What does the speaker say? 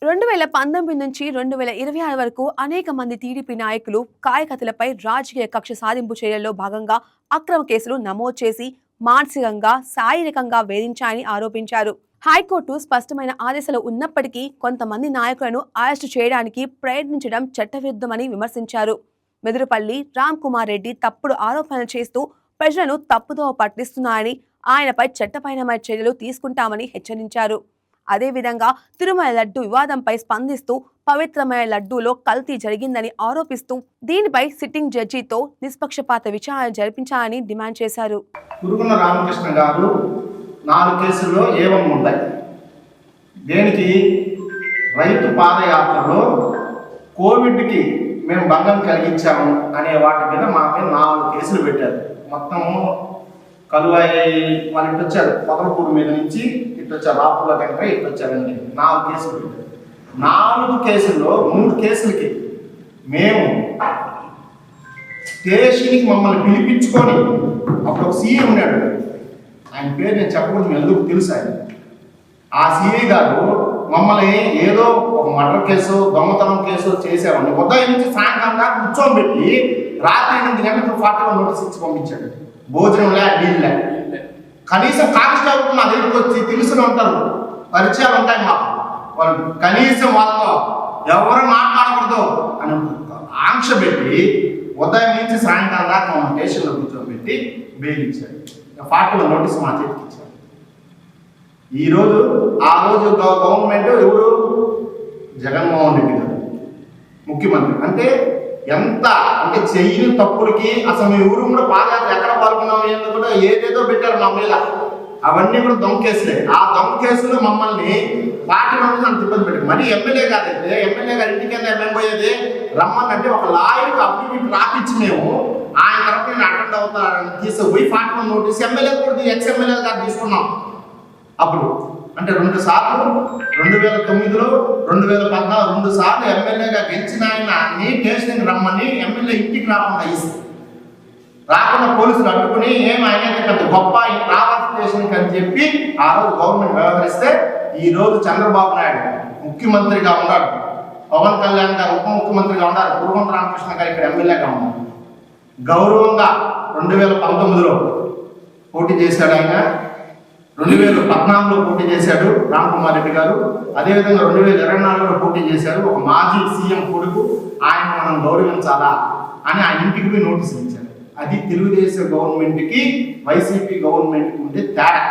2019 నుంచి 2026 వరకు అనేక మంది టీడీపీ నాయకులు కార్యకర్తలపై రాజకీయ కక్ష సాధింపు చర్యల్లో భాగంగా అక్రమ కేసులు నమోదు చేసి మానసికంగా శారీరకంగా వేధించాయని ఆరోపించారు. హైకోర్టు స్పష్టమైన ఆదేశాలు ఉన్నప్పటికీ కొంతమంది నాయకులను అరెస్టు చేయడానికి ప్రయత్నించడం చట్టవిరుద్ధమని విమర్శించారు. మెదురుపల్లి రామ్ కుమార్ రెడ్డి తప్పుడు ఆరోపణలు చేస్తూ ప్రజలను తప్పుదోవ పట్టిస్తున్నారని, ఆయనపై చట్టపరమైన చర్యలు తీసుకుంటామని హెచ్చరించారు. అదేవిధంగా తిరుమల లడ్డు వివాదంపై స్పందిస్తూ పవిత్రమైన లడ్డూలో కల్తీ జరిగిందని ఆరోపిస్తూ దీనిపై సిట్టింగ్ జడ్జితో నిష్పక్షపాత విచారణ జరిపించాలని డిమాండ్ చేశారు. కురుగున రామకృష్ణ గారు 4 కేసుల్లో ఏమని ఉన్నాయి. దేనికి రైతు పాదయాత్రలో కోవిడ్కి మేము భంగం కలిగించాము అనే వాటి మీద మా మీద 4 కేసులు పెట్టారు. మొత్తము కలువాయి వాళ్ళు ఇటు వచ్చారు, పొదలపూడి మీద నుంచి ఇటు వచ్చారు, రాపుల కనుక ఇటు వచ్చారండి. 4 కేసులు పెట్టారు. 4 కేసుల్లో 3 కేసులకి మేము స్టేషన్కి మమ్మల్ని పిలిపించుకొని అప్పుడు ఒక సీఏ ఉన్నాడు, ఆయన పేరు నేను చెప్పకూడదు, మీ ఎందుకు తెలుసు ఆయన. ఆ సీఏ గారు మమ్మల్ని ఏదో ఒక మర్డర్ కేసు దొంగతనం కేసు చేసామని ఉదయం నుంచి సాయంకాలం దాకా కూర్చోబెట్టి రాత్రి 8 గంటలకు 41 నోటీస్ ఇచ్చి పంపించాడు. భోజనం లే, నీళ్ళు లే. కనీసం కానిస్టేబుల్ మా దగ్గరికి వచ్చి తెలుసుని ఉంటారు, పరిచయాలు ఉంటాయి మాకు, వాళ్ళు కనీసం వాళ్ళతో ఎవరు మాట్లాడకూడదు అని ఆంక్ష పెట్టి ఉదయం నుంచి సాయంకాలం దాకా మా స్టేషన్లో కూర్చోబెట్టి బెయిల్ ఇచ్చాడు. 41 నోటీస్ మా చేతికి ఇచ్చాడు. ఆ రోజు గవర్నమెంట్ ఎవరు, జగన్మోహన్ రెడ్డి గారు ముఖ్యమంత్రి. అంటే ఎంత అంటే చెయ్యని తప్పులకి అసలు మీ ఊరు కూడా పాదయాత్ర ఎక్కడ పాల్గొన్నాం ఏంటో కూడా ఏదేదో పెట్టారు మా మీద. అవన్నీ కూడా దొంగ కేసులే. ఆ దొంగ కేసులు మమ్మల్ని పార్టీ నుంచి అంత ఇబ్బంది పెట్టారు. మరి ఎమ్మెల్యే కాదైతే ఎమ్మెల్యే గారి ఇంటికి ఏం పోయేది, రమ్మనంటే ఒక లాయర్కి అఫిడవిట్ రాపిచ్చి మేము ఆయన తరఫు నేను అటెండ్ అవుతానని తీసుకుపోయి 41 నోటీస్ ఎమ్మెల్యే కూడా ఎక్స్ ఎమ్మెల్యే గారు తీసుకున్నాం. అప్పుడు అంటే 2 సార్లు 2009లో 2014 2 సార్లు ఎమ్మెల్యేగా గెలిచిన ఆయన్ని స్టేషన్కి రమ్మని ఎమ్మెల్యే ఇంటికి రాకుండా రాకుండా పోలీసులు అడ్డుకుని ఆయనైతే పెద్ద గొప్ప రావాలి స్టేషన్కి అని చెప్పి ఆ రోజు గవర్నమెంట్ వ్యవహరిస్తే ఈ రోజు చంద్రబాబు నాయుడు ముఖ్యమంత్రిగా ఉన్నాడు, పవన్ కళ్యాణ్ గారు ఉప ముఖ్యమంత్రిగా ఉన్నారు, కురుగున రామకృష్ణ గారు ఇక్కడ ఎమ్మెల్యేగా ఉన్నారు. గౌరవంగా 2019లో పోటీ చేశాడు ఆయన, 2014లో పోటీ చేశాడు రామ్ కుమార్ రెడ్డి గారు, అదేవిధంగా 2024లో పోటీ చేశారు. ఒక మాజీ సీఎం కొడుకు, ఆయన మనం గౌరవించాలా అని ఆయన ఇంటికి పోయి నోటీసులు ఇచ్చారు. అది తెలుగుదేశం గవర్నమెంట్కి వైసీపీ గవర్నమెంట్కి ఉండే తేడా.